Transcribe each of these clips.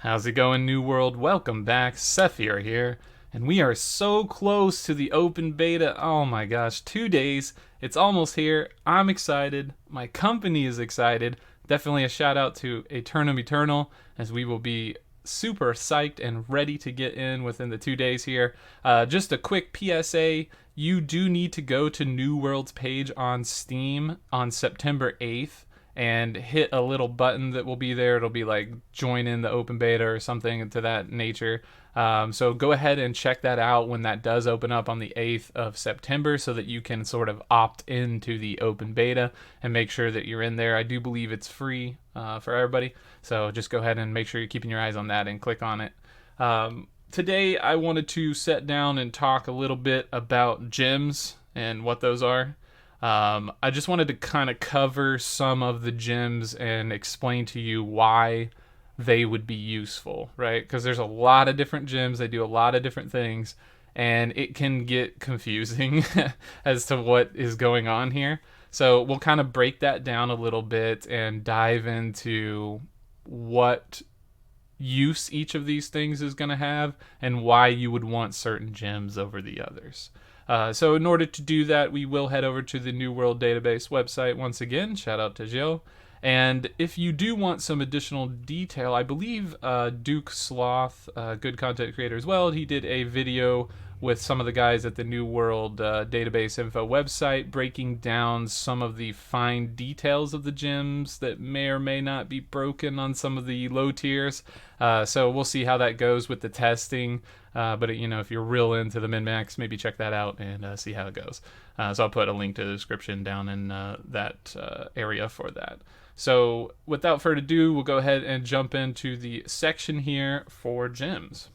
How's it going, New World? Welcome back. Sethphir here. And we are so close to the open beta. Oh my gosh, 2 days. It's almost here. I'm excited. My company is excited. Definitely a shout out to Eternum Eternal, as we will be super psyched and ready to get in within the 2 days here. Just a quick PSA. You do need to go to New World's page on Steam on September 8th and hit a little button that will be there. It'll be like join in the open beta or something to that nature. So go ahead and check that out when that does open up on the 8th of September so that you can sort of opt into the open beta and make sure that you're in there. I do believe it's free for everybody. So just go ahead and make sure you're keeping your eyes on that and click on it. Today I wanted to sit down and talk a little bit about gems and what those are. I just wanted to kind of cover some of the gems and explain to you why they would be useful, right? Because there's a lot of different gems, they do a lot of different things, and it can get confusing as to what is going on here. So we'll kind of break that down a little bit and dive into what use each of these things is going to have and why you would want certain gems over the others. So in order to do that, we will head over to the New World Database website once again. Shout out to Jill. And if you do want some additional detail, I believe Duke Sloth, good content creator as well, he did a video with some of the guys at the New World Database Info website breaking down some of the fine details of the gems that may or may not be broken on some of the low tiers. So we'll see how that goes with the testing. But you know, if you're real into the min-max, maybe check that out and see how it goes. So I'll put a link to the description down in that area for that. So without further ado, we'll go ahead and jump into the section here for gems.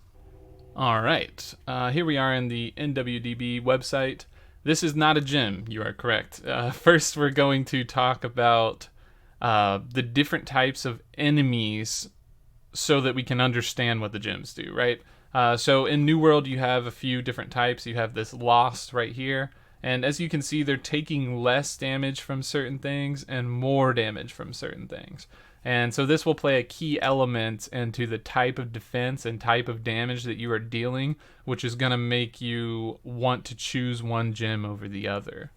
All right, here we are in the NWDB website. This is not a gem, you are correct. First, we're going to talk about the different types of enemies so that we can understand what the gems do, right? So in New World, you have a few different types. You have this Lost right here. And as you can see, they're taking less damage from certain things and more damage from certain things. And so this will play a key element into the type of defense and type of damage that you are dealing, which is going to make you want to choose one gem over the other.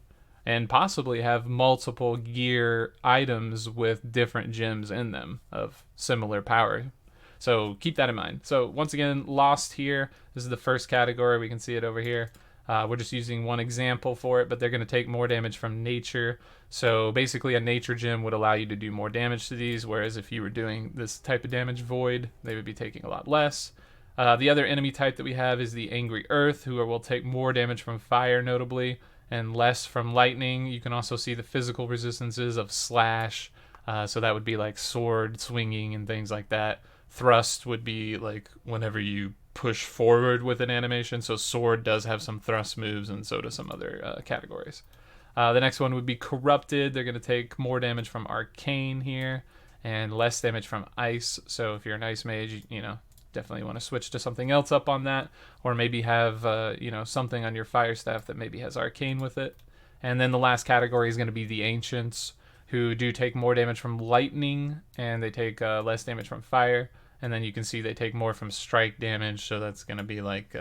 And possibly have multiple gear items with different gems in them of similar power. So keep that in mind. So once again, Lost here. This is the first category. We can see it over here. We're just using one example for it, but they're going to take more damage from nature. So basically a nature gem would allow you to do more damage to these, whereas if you were doing this type of damage void, they would be taking a lot less. The other enemy type that we have is the Angry Earth, who will take more damage from fire notably, and less from lightning. You can also see the physical resistances of slash, so that would be like sword swinging and things like that. Thrust would be like whenever you push forward with an animation, so sword does have some thrust moves, and so does some other categories. The next one would be Corrupted. They're going to take more damage from Arcane here, and less damage from Ice, so if you're an Ice Mage, you know, definitely want to switch to something else up on that, or maybe have you know, something on your Fire Staff that maybe has Arcane with it. And then the last category is going to be the Ancients, who do take more damage from Lightning, and they take less damage from Fire. And then you can see they take more from strike damage, so that's going to be like,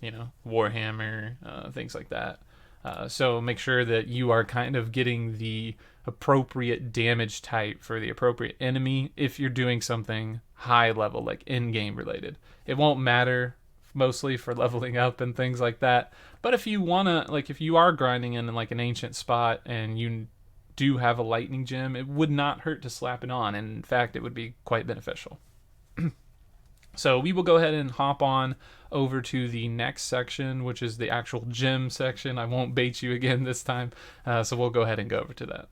you know, Warhammer, things like that. So make sure that you are kind of getting the appropriate damage type for the appropriate enemy if you're doing something high level, like in-game related. It won't matter mostly for leveling up and things like that. But if you want to, like if you are grinding in like an ancient spot and you do have a lightning gem, it would not hurt to slap it on. And in fact, it would be quite beneficial. So we will go ahead and hop on over to the next section, which is the actual gem section. I won't bait you again this time, so we'll go ahead and go over to that.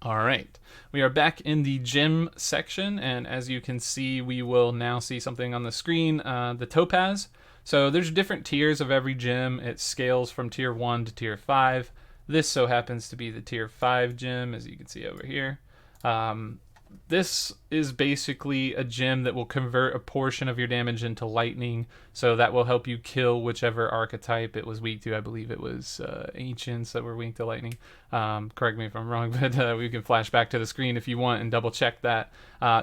All right, we are back in the gem section, and as you can see, we will now see something on the screen, the topaz. So there's different tiers of every gem. It scales from tier 1 to tier 5. This so happens to be the tier 5 gem, as you can see over here. this is basically a gem that will convert a portion of your damage into lightning, so that will help you kill whichever archetype it was weak to. I believe it was ancients that were weak to lightning. Correct me if I'm wrong, but we can flash back to the screen if you want and double check that.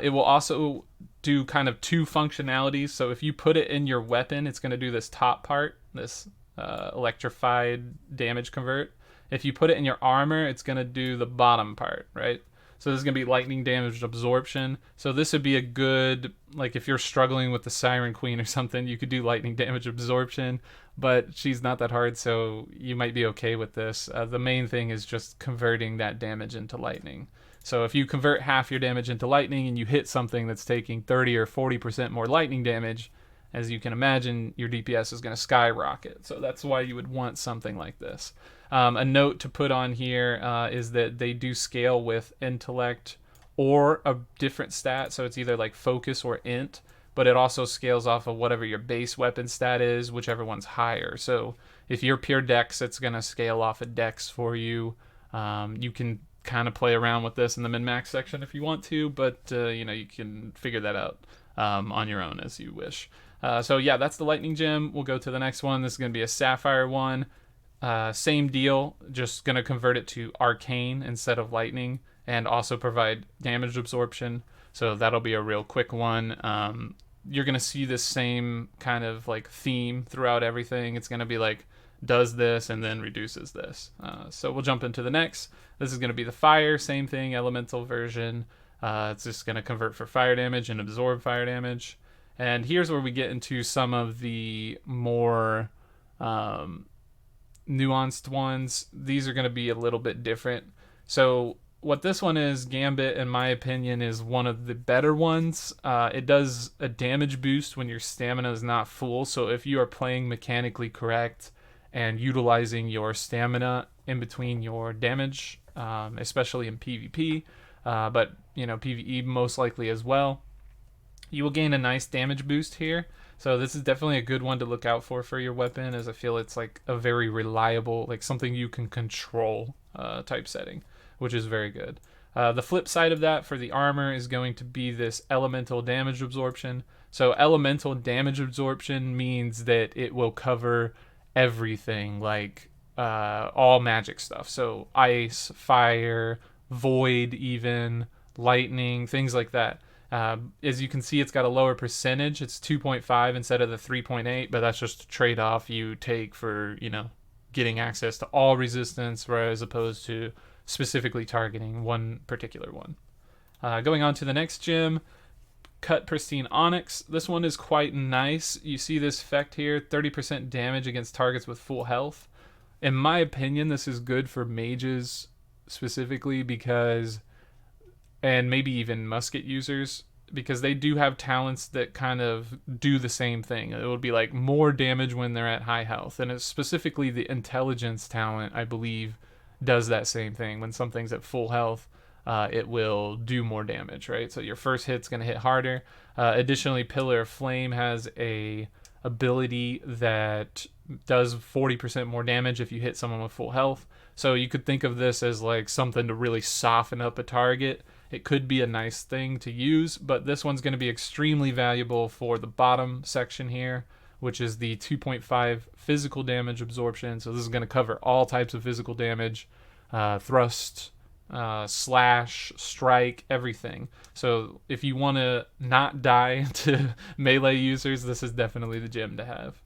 It will also do kind of two functionalities. So if you put it in your weapon, it's going to do this top part, this electrified damage convert. If you put it in your armor, it's going to do the bottom part, right? So this is going to be lightning damage absorption. So this would be a good, like if you're struggling with the Siren Queen or something, you could do lightning damage absorption, but she's not that hard, so you might be okay with this. The main thing is just converting that damage into lightning. So if you convert half your damage into lightning and you hit something that's taking 30 or 40% more lightning damage, as you can imagine, your DPS is going to skyrocket. So that's why you would want something like this. A note to put on here is that they do scale with intellect or a different stat. So it's either like focus or int, but it also scales off of whatever your base weapon stat is, whichever one's higher. So if you're pure dex, it's going to scale off of dex for you. You can kind of play around with this in the min-max section if you want to, but you can figure that out on your own as you wish. So yeah, that's the lightning gem. We'll go to the next one. This is going to be a sapphire one. Same deal, just going to convert it to arcane instead of lightning, and also provide damage absorption. So that'll be a real quick one. You're going to see this same kind of like theme throughout everything. It's going to be like, does this and then reduces this. So we'll jump into the next. This is going to be the fire, same thing, elemental version. It's just going to convert for fire damage and absorb fire damage. And here's where we get into some of the more nuanced ones. These are going to be a little bit different. So what this one is, Gambit, in my opinion, is one of the better ones. It does a damage boost when your stamina is not full. So if you are playing mechanically correct and utilizing your stamina in between your damage, especially in PvP, but PvE most likely as well, you will gain a nice damage boost here. So this is definitely a good one to look out for your weapon, as I feel it's like a very reliable, like something you can control type setting, which is very good. The flip side of that for the armor is going to be this elemental damage absorption. So elemental damage absorption means that it will cover everything, like all magic stuff. So ice, fire, void, even lightning, things like that. As you can see, it's got a lower percentage. It's 2.5 instead of the 3.8, but that's just a trade-off you take for, getting access to all resistance, whereas opposed to specifically targeting one particular one. Going on to the next gem, Cut Pristine Onyx. This one is quite nice. You see this effect here, 30% damage against targets with full health. In my opinion, this is good for mages specifically because, and maybe even musket users, because they do have talents that kind of do the same thing. It would be like more damage when they're at high health, and it's specifically the intelligence talent, I believe, does that same thing. When something's at full health, it will do more damage, right? So your first hit's going to hit harder. Additionally, Pillar of Flame has a ability that does 40% more damage if you hit someone with full health. So you could think of this as like something to really soften up a target. It could be a nice thing to use, but this one's going to be extremely valuable for the bottom section here, which is the 2.5 physical damage absorption. So this is going to cover all types of physical damage, thrust, slash, strike, everything. So if you want to not die to melee users, this is definitely the gem to have.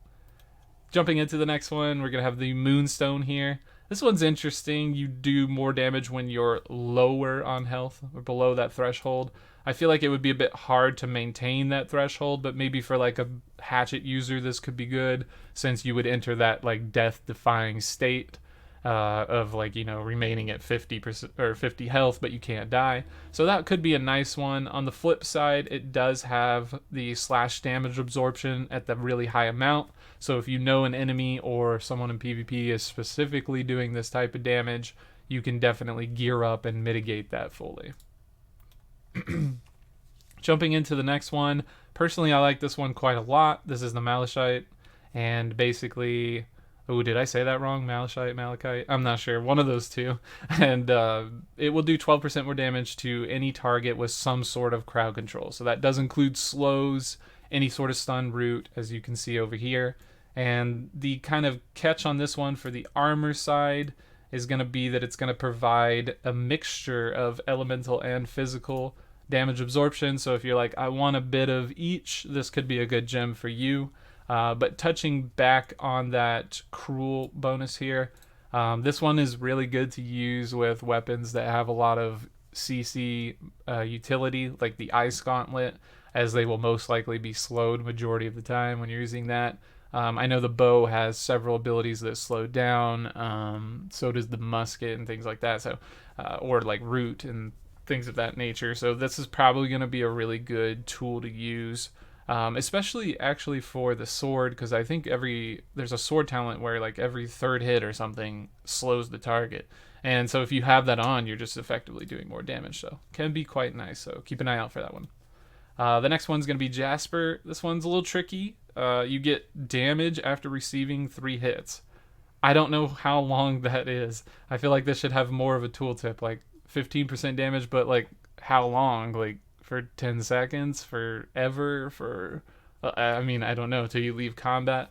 Jumping into the next one, we're going to have the Moonstone here. This one's interesting. You do more damage when you're lower on health or below that threshold. I feel like it would be a bit hard to maintain that threshold, but maybe for like a hatchet user, this could be good, since you would enter that like death-defying state of like, remaining at 50% or 50 health, but you can't die. So that could be a nice one. On the flip side, it does have the slash damage absorption at the really high amount. So if you know an enemy or someone in PvP is specifically doing this type of damage, you can definitely gear up and mitigate that fully. Jumping into the next one, personally I like this one quite a lot. This is the Malachite, and basically Oh, did I say that wrong? Malachite? I'm not sure. One of those two. And it will do 12% more damage to any target with some sort of crowd control. So that does include slows, any sort of stun root, as you can see over here. And the kind of catch on this one for the armor side is going to be that it's going to provide a mixture of elemental and physical damage absorption. So if you're like, I want a bit of each, this could be a good gem for you. But touching back on that cruel bonus here, this one is really good to use with weapons that have a lot of CC utility, like the Ice Gauntlet, as they will most likely be slowed majority of the time when you're using that. I know the bow has several abilities that slow down. So does the musket and things like that. So, or like root and things of that nature. So this is probably going to be a really good tool to use, especially actually for the sword, because I think there's a sword talent where like every third hit or something slows the target. And so if you have that on, you're just effectively doing more damage. So can be quite nice. So keep an eye out for that one. The next one's going to be Jasper. This one's a little tricky. You get damage after receiving 3 hits. I don't know how long that is. I feel like this should have more of a tooltip, like 15% damage, but like how long? Like for 10 seconds? Forever? I mean, I don't know, till you leave combat.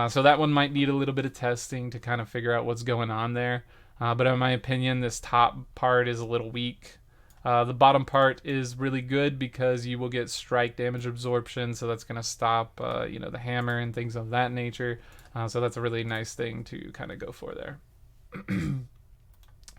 So that one might need a little bit of testing to kind of figure out what's going on there. But in my opinion, this top part is a little weak. The bottom part is really good because you will get strike damage absorption, so that's going to stop the hammer and things of that nature. So that's a really nice thing to kind of go for there.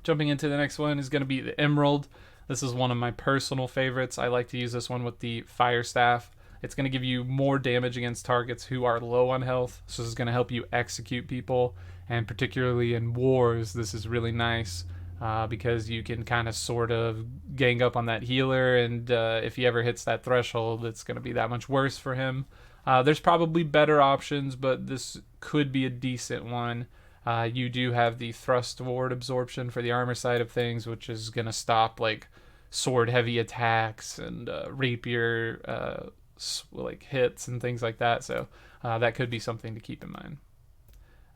Jumping into the next one is going to be the Emerald. This is one of my personal favorites. I like to use this one with the Fire Staff. It's going to give you more damage against targets who are low on health, so this is going to help you execute people, and particularly in wars, this is really nice. Because you can kind of sort of gang up on that healer, and if he ever hits that threshold, it's going to be that much worse for him. There's probably better options, but this could be a decent one. You do have the thrust ward absorption for the armor side of things, which is going to stop like sword heavy attacks and rapier like hits and things like that. So that could be something to keep in mind.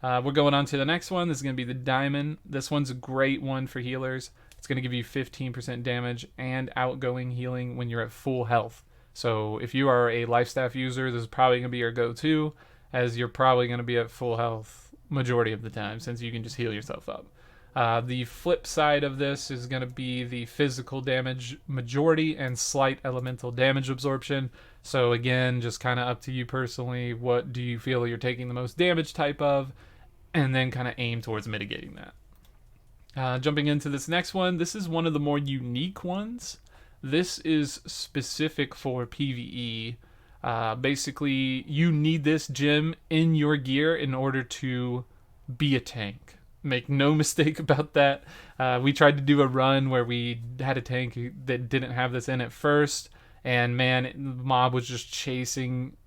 We're going on to the next one. This is going to be the Diamond. This one's a great one for healers. It's going to give you 15% damage and outgoing healing when you're at full health. So if you are a life staff user, this is probably going to be your go-to, as you're probably going to be at full health majority of the time, since you can just heal yourself up. The flip side of this is going to be the physical damage majority and slight elemental damage absorption. So again, just kind of up to you personally. What do you feel you're taking the most damage type of? And then kind of aim towards mitigating that. Jumping into this next one, this is one of the more unique ones. This is specific for PvE. Basically, you need this gem in your gear in order to be a tank. Make no mistake about that. We tried to do a run where we had a tank that didn't have this in at first, and man, the mob was just chasing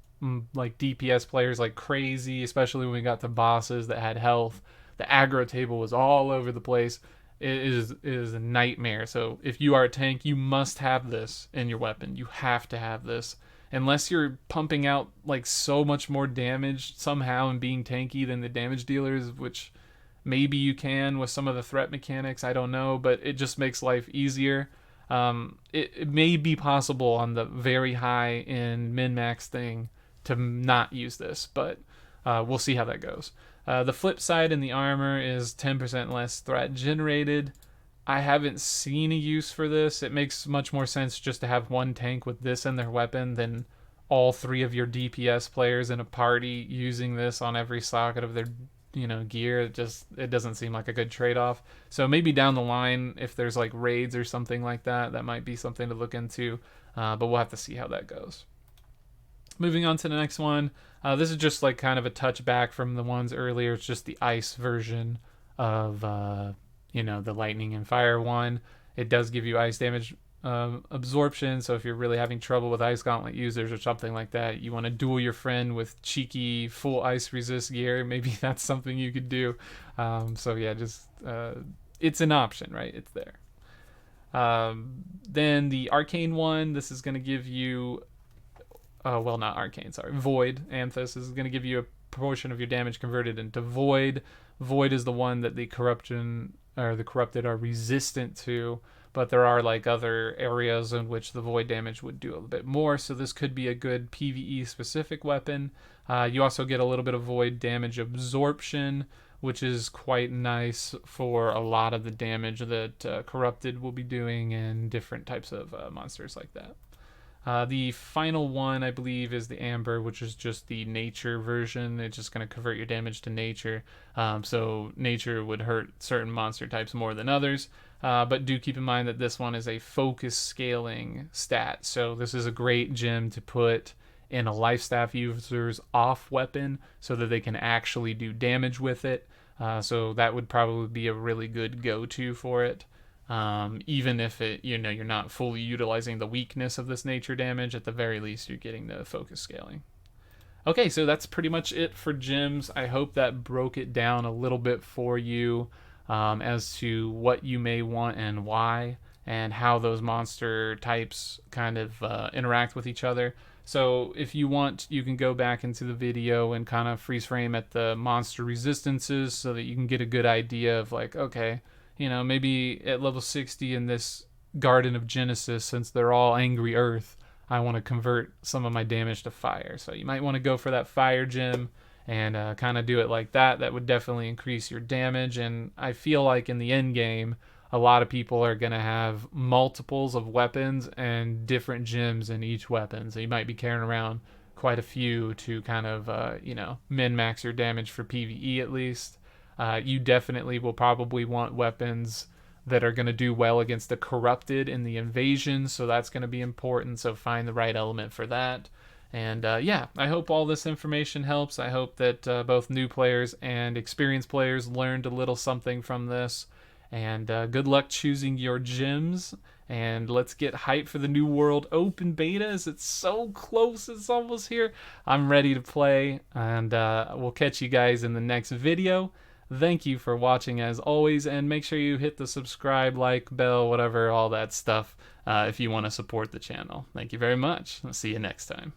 like DPS players like crazy, especially when we got to bosses that had health. The aggro table was all over the place. It is a nightmare. So if you are a tank, you must have this in your weapon. You have to have this. Unless you're pumping out like so much more damage somehow and being tanky than the damage dealers, which maybe you can with some of the threat mechanics, I don't know, but it just makes life easier. It may be possible on the very high end min-max thing to not use this, but we'll see how that goes. The flip side in the armor is 10% less threat generated. I haven't seen a use for this. It makes much more sense just to have one tank with this in their weapon than all 3 of your DPS players in a party using this on every socket of their gear. It doesn't seem like a good trade-off. So maybe down the line, if there's like raids or something like that, that might be something to look into, but we'll have to see how that goes. Moving on to the next one. This is just like kind of a touchback from the ones earlier. It's just the ice version of the lightning and fire one. It does give you ice damage absorption, so if you're really having trouble with Ice Gauntlet users or something like that, you want to duel your friend with cheeky full ice resist gear, maybe that's something you could do. So yeah, just it's an option, right? It's there. Then the arcane one, this is going to give you not arcane, sorry, void. Anthos is going to give you portion of your damage converted into void. Void is the one that the corruption or the corrupted are resistant to, but there are like other areas in which the void damage would do a little bit more, so this could be a good PvE specific weapon. You also get a little bit of void damage absorption, which is quite nice for a lot of the damage that corrupted will be doing and different types of monsters like that. The final one, I believe, is the Amber, which is just the nature version. It's just going to convert your damage to nature. So nature would hurt certain monster types more than others. But do keep in mind that this one is a focus scaling stat. So this is a great gem to put in a life staff user's off weapon so that they can actually do damage with it. So that would probably be a really good go-to for it. Even if you're not fully utilizing the weakness of this nature damage, at the very least you're getting the focus scaling. Okay, so that's pretty much it for gems. I hope that broke it down a little bit for you as to what you may want and why, and how those monster types kind of interact with each other. So if you want, you can go back into the video and kind of freeze frame at the monster resistances so that you can get a good idea of like, okay, maybe at level 60 in this Garden of Genesis, since they're all angry earth, I want to convert some of my damage to fire. So you might want to go for that fire gem and kind of do it like that. That would definitely increase your damage. And I feel like in the end game, a lot of people are going to have multiples of weapons and different gems in each weapon. So you might be carrying around quite a few to kind of, min-max your damage for PvE at least. You definitely will probably want weapons that are going to do well against the corrupted in the invasion, so that's going to be important, so find the right element for that. And yeah, I hope all this information helps. I hope that both new players and experienced players learned a little something from this. And good luck choosing your gems, and let's get hyped for the New World open beta as it's so close, it's almost here. I'm ready to play, and we'll catch you guys in the next video. Thank you for watching as always, and make sure you hit the subscribe, like, bell, whatever, all that stuff if you want to support the channel. Thank you very much. I'll see you next time.